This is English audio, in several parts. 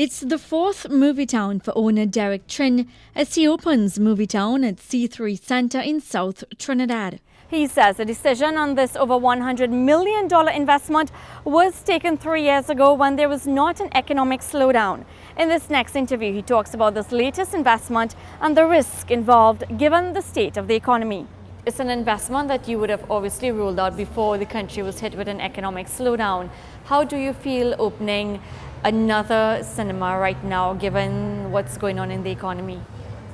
It's the fourth movie town for owner Derek Trin as he opens Movie Town at C3 Center in South Trinidad. He says the decision on this over $100 million investment was taken 3 years ago when there was not an economic slowdown. In this next interview, he talks about this latest investment and the risk involved given the state of the economy. It's an investment that you would have obviously ruled out before the country was hit with an economic slowdown. How do you feel opening another cinema right now, given what's going on in the economy?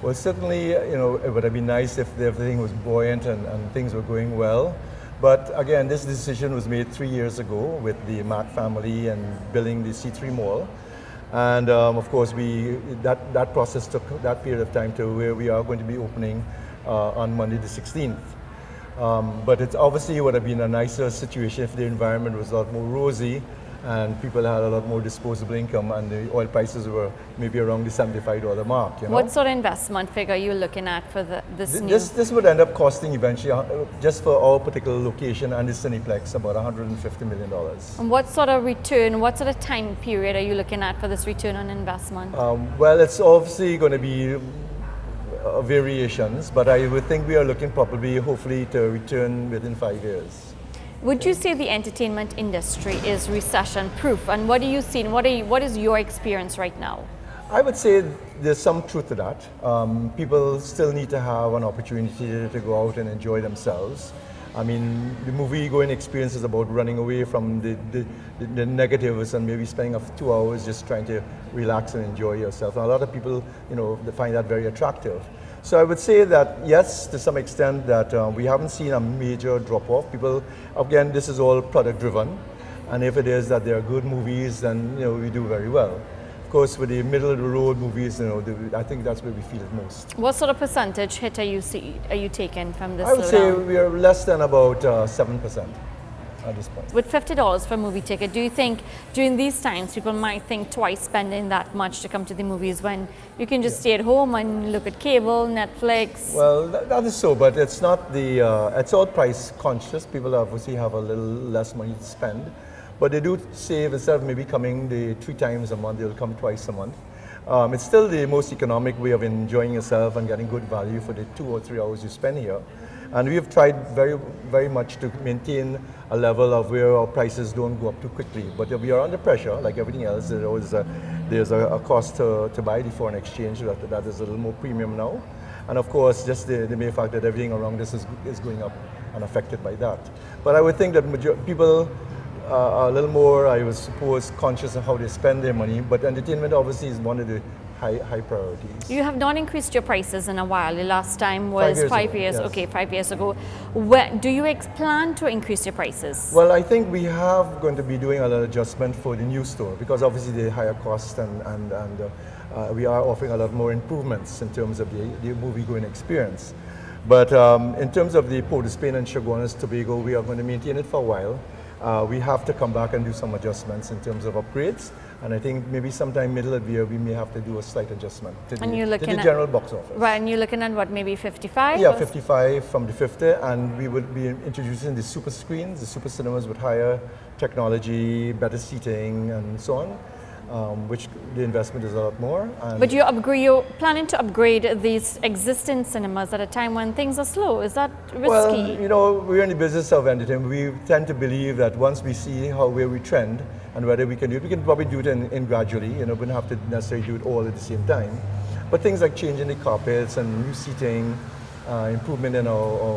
Well, certainly, it would have been nice if everything was buoyant and things were going well. But again, this decision was made 3 years ago with the Mac family and building the C3 Mall. And of course, that process took that period of time to where we are going to be opening on Monday the 16th. But it obviously would have been a nicer situation if the environment was a lot more rosy and people had a lot more disposable income and the oil prices were maybe around the $75 mark. What sort of investment figure are you looking at for this new? This would end up costing eventually, just for our particular location and the Cineplex, about $150 million. And what sort of return, what sort of time period are you looking at for this return on investment? Well, it's obviously going to be variations, but I would think we are looking probably, hopefully, to return within 5 years. Would you say the entertainment industry is recession-proof? And what are you seeing? What is your experience right now? I would say there's some truth to that. People still need to have an opportunity to go out and enjoy themselves. I mean, the movie-going experience is about running away from the negatives and maybe spending 2 hours just trying to relax and enjoy yourself. And a lot of people, they find that very attractive. So I would say that, yes, to some extent, that we haven't seen a major drop-off. People, again, this is all product-driven. And if it is that there are good movies, then, we do very well. Of course, with the middle-of-the-road movies, I think that's where we feel it most. What sort of percentage hit are you taking from this? I would say we are less than about 7% at this point. With $50 for a movie ticket, do you think during these times people might think twice spending that much to come to the movies when you can just stay at home and look at cable, Netflix? Well, that is so, but it's not it's all price conscious. People obviously have a little less money to spend. But they do save, instead of maybe coming 3 times a month, they'll come twice a month. It's still the most economic way of enjoying yourself and getting good value for the 2 or 3 hours you spend here. And we have tried very, very much to maintain a level of where our prices don't go up too quickly. But we are under pressure, like everything else. There's a cost to buy the foreign exchange that is a little more premium now. And of course, just the mere fact that everything around us is going up and affected by that. But I would think that people a little more, I would suppose, conscious of how they spend their money, but entertainment obviously is one of the high priorities. You have not increased your prices in a while. The last time was 5 years. Yes. Okay, 5 years ago. Do you plan to increase your prices? Well, I think we have going to be doing a little adjustment for the new store because obviously the higher cost and we are offering a lot more improvements in terms of the movie-going experience. But in terms of the Port of Spain and Chaguanas, Tobago, we are going to maintain it for a while. We have to come back and do some adjustments in terms of upgrades, and I think maybe sometime middle of the year we may have to do a slight adjustment to the general box office. Right, and you're looking at what, maybe 55? Yeah, 55 from the 50, and we would be introducing the super screens, the super cinemas with higher technology, better seating, and so on. Which the investment is a lot more. But you're planning to upgrade these existing cinemas at a time when things are slow. Is that risky? Well, we're in the business of entertainment. We tend to believe that once we see where we trend and whether we can do it, we can probably do it in gradually. We don't have to necessarily do it all at the same time. But things like changing the carpets and new seating, improvement in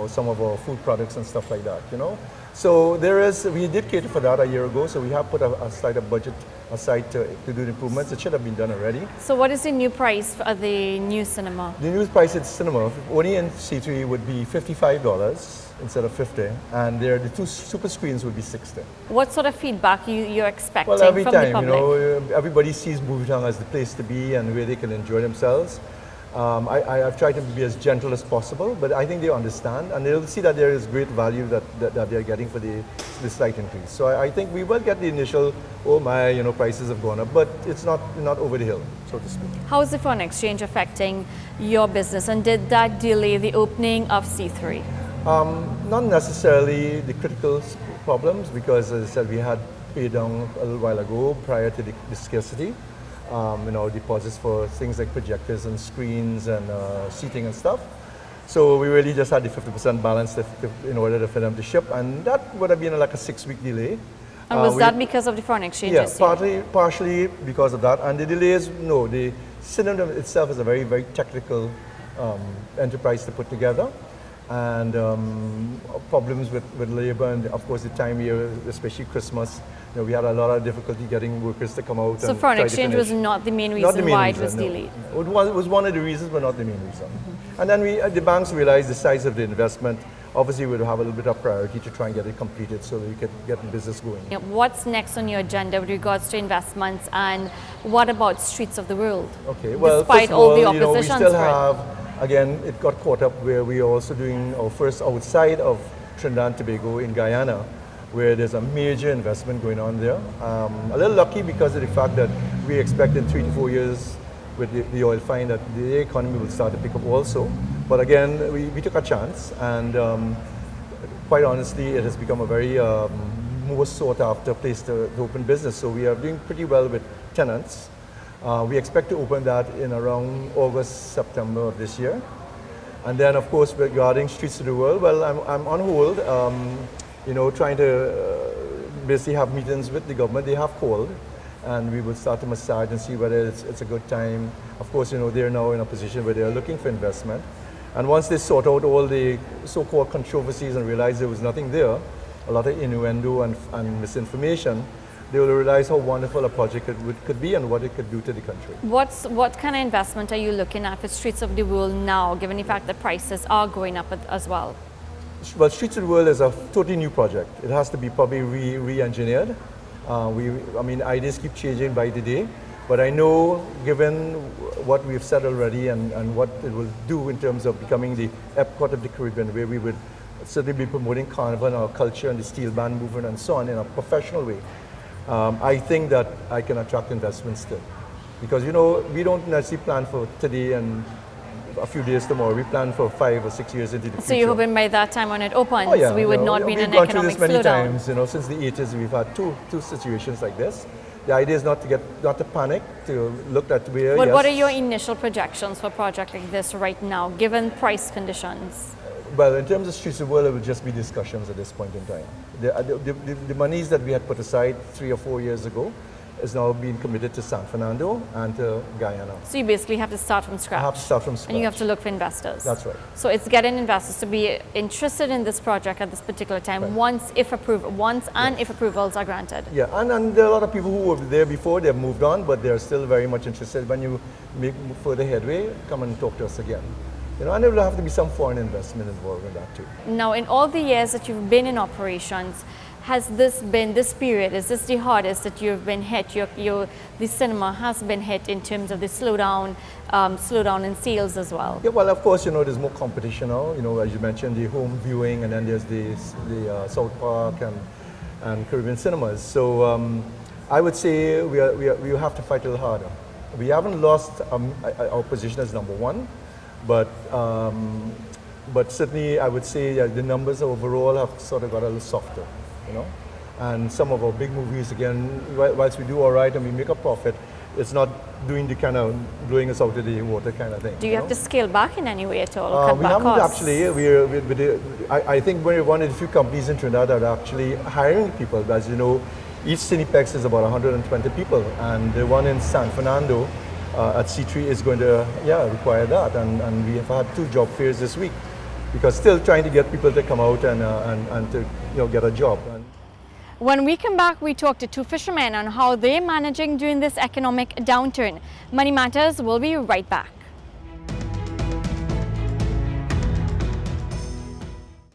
some of our food products and stuff like that. So we did cater for that a year ago. So we have put a slight budget aside to do the improvements. It should have been done already. So what is the new price for the new cinema? The new price at cinema, only in C3, would be $55 instead of $50, and the 2 super screens would be $60. What sort of feedback you're expecting well, every from time, the public? Everybody sees Movie Town as the place to be and where they can enjoy themselves. I've tried to be as gentle as possible, but I think they understand, and they'll see that there is great value that they're getting for the slight increase. So I think we will get the initial, prices have gone up, but it's not over the hill, so to speak. How is the foreign exchange affecting your business, and did that delay the opening of C3? Not necessarily the critical problems, because as I said, we had paid down a little while ago prior to the scarcity. deposits for things like projectors and screens and seating and stuff. So we really just had the 50% balance in order for them to ship, and that would have been like a 6-week delay. And was that because of the foreign exchange? Yeah, partially because of that. And the delays, no, the cinema itself is a very, very technical enterprise to put together. And problems with labor and of course the time of year, especially Christmas. We had a lot of difficulty getting workers to come out. So foreign exchange was not the main reason why it was delayed? No. It was one of the reasons, but not the main reason. Mm-hmm. And then the banks realized the size of the investment. Obviously, we would have a little bit of priority to try and get it completed so that we could get the business going. Yeah, what's next on your agenda with regards to investments, and what about Streets of the World? Okay, well, despite all the opposition, we still have, again, it got caught up where we are also doing our first outside of Trinidad and Tobago in Guyana, where there's a major investment going on there. A little lucky because of the fact that we expect in 3 to 4 years with the oil find that the economy will start to pick up also. But again, we took a chance, and quite honestly, it has become a very most sought after place to open business. So we are doing pretty well with tenants. We expect to open that in around August, September of this year. And then of course, regarding Streets of the World, well, I'm on hold, trying to basically have meetings with the government. They have called, and we will start to massage and see whether it's a good time. Of course, they're now in a position where they're looking for investment. And once they sort out all the so-called controversies and realize there was nothing there, a lot of innuendo and misinformation, they will realize how wonderful a project could be and what it could do to the country. What kind of investment are you looking at for Streets of the World now, given the fact that prices are going up as well? Well, Streets of the World is a totally new project. It has to be probably re-engineered. Ideas keep changing by the day. But I know, given what we've said already and what it will do in terms of becoming the ep1 of the Caribbean, where we would certainly be promoting Carnival and our culture and the steel band movement and so on in a professional way, I think that I can attract investments still. Because, we don't necessarily plan for today and a few days tomorrow. We plan for 5 or 6 years into the future. So you're hoping by that time when it opens, we would not be in an economic slowdown? We've gone through this many times. Since the 80s, we've had two situations like this. The idea is not to panic, to look at where. But what are your initial projections for a project like this right now, given price conditions? Well, in terms of Streets of the World, it will just be discussions at this point in time. The monies that we had put aside 3 or 4 years ago is now being committed to San Fernando and to Guyana. So you basically have to start from scratch. I have to start from scratch. And you have to look for investors. That's right. So it's getting investors to be interested in this project at this particular time, right. if approvals are granted. Yeah, and there are a lot of people who were there before, they've moved on, but they're still very much interested. When you make further headway, come and talk to us again. And there will have to be some foreign investment involved in that too. Now, in all the years that you've been in operations, has this period, is this the hardest that you've been hit? The cinema has been hit in terms of the slowdown in sales as well? Yeah, well, of course, there's more competition now. As you mentioned, the home viewing, and then there's the South Park and Caribbean cinemas. So I would say we have to fight a little harder. We haven't lost our position as number one, but certainly I would say that the numbers overall have sort of got a little softer. And some of our big movies, again, whilst we do all right and we make a profit, it's not doing the kind of blowing us out of the water kind of thing. Do you have to scale back in any way at all? We haven't actually. I think we're one of the few companies in Trinidad that are actually hiring people. As you know, each Cinepex is about 120 people, and the one in San Fernando at C3 is going to require that. And we have had 2 job fairs this week, because still trying to get people to come out and to get a job. When we come back, we talk to 2 fishermen on how they're managing during this economic downturn. Money Matters will be right back.